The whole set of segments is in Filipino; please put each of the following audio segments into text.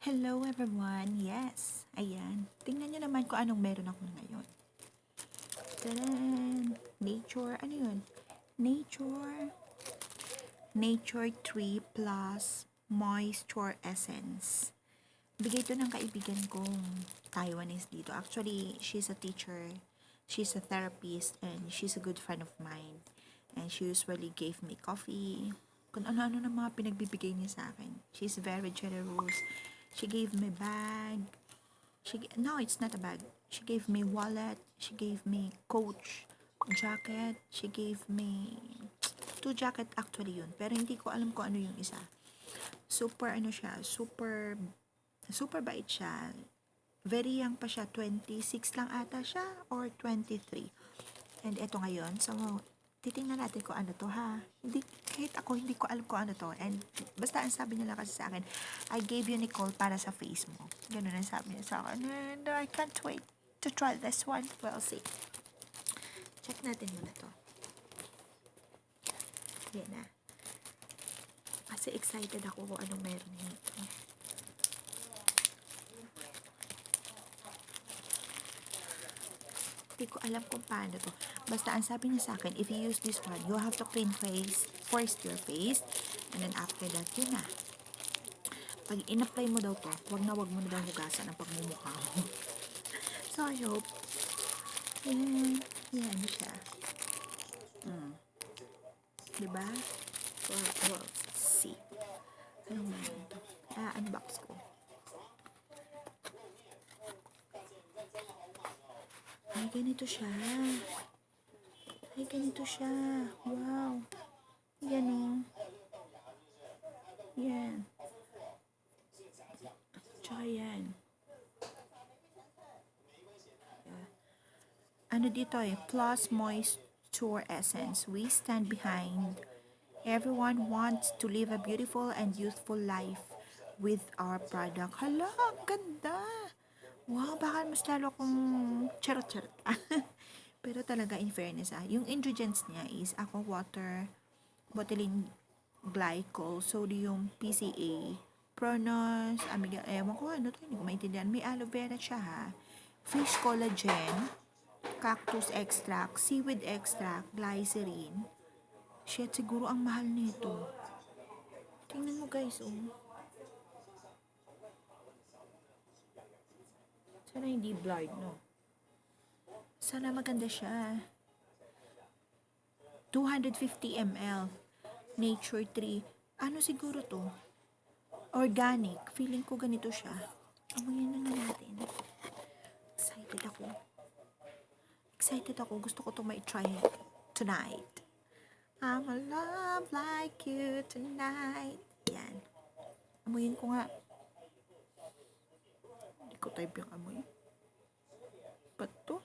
Hello everyone! Yes! Ayan. Tingnan nyo naman kung anong meron ako ngayon. Tadaan! Nature, ano yun? Nature 3 plus Moisture Essence. Bigay ito ng kaibigan kong Taiwanese dito. Actually, she's a teacher, she's a therapist, and she's a good friend of mine. And she usually gave me coffee, kung ano-ano na mga pinagbibigay niya sa akin. She's very generous. She gave me bag. No, it's not a bag. She gave me wallet. She gave me coach jacket. She gave me 2 jacket actually yun. Pero hindi ko alam kung ano yung isa. Super ano siya, super bait siya. Very young pa siya, 26 lang ata siya or 23. And eto ngayon, so titingnan natin kung ano to ha. Kahit ako hindi ko alam kung ano to. And basta ang sabi nila kasi sa akin, I gave you Nicole para sa face mo. Ganun ang sabi niya sa akin. And I can't wait to try this one. We'll see. Check natin muna to. Yan na. Kasi excited ako kung anong meron nito. Hindi ko alam kung paano to. Basta ang sabi niya sa akin, if you use this one, you have to clean first your face, and then after that, yun na. Pag in-apply mo daw to, wag mo na daw hugasan ang pagmumukha mo. So, I hope, yan siya. Diba? Well, let's see. Anong meron to? Unbox ko. Ay, ganito siya. Wow. Yan o. Yan. Tsaka yan. Ano dito Plus Moisture Essence. We stand behind. Everyone wants to live a beautiful and youthful life with our product. Hala, ang ganda. Wow, baka mas lalo akong charot-charot. Pero talaga, in fairness, yung ingredients niya is aqua water, botulinum glycol, sodium, PCA, pronos, ewan ko ano to, hindi ko maintindihan. May aloe vera siya fish collagen, cactus extract, seaweed extract, glycerin. Shit, siguro ang mahal nito. Tingnan mo guys, Sana hindi blurred, no? Sana maganda siya. 250 ml. Nature 3. Ano siguro to? Organic. Feeling ko ganito siya. Amoyin na natin. Excited ako. Gusto ko to may try tonight. I'm a love like you tonight. Yan. Amoyin ko nga. Hindi ko type yung amoy. Ba't to?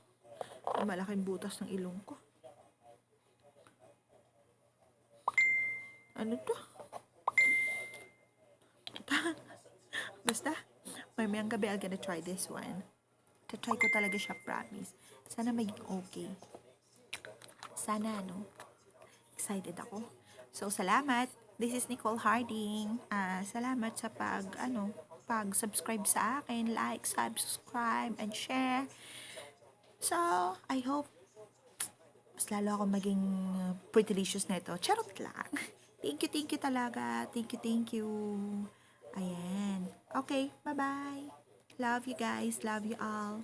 Malaking butas ng ilong ko. Ano to? Basta, mamayang gabi I'm gonna try this one. Try ko talaga siya, promise. Sana maging okay. Sana, excited ako. So, salamat. This is Nicole Harding. Salamat sa pag-subscribe sa akin. Like, subscribe, and share. So, I hope mas lalo ako maging pretty-licious na ito. Charot lang. Thank you talaga. Thank you. Ayan. Okay, bye-bye. Love you guys. Love you all.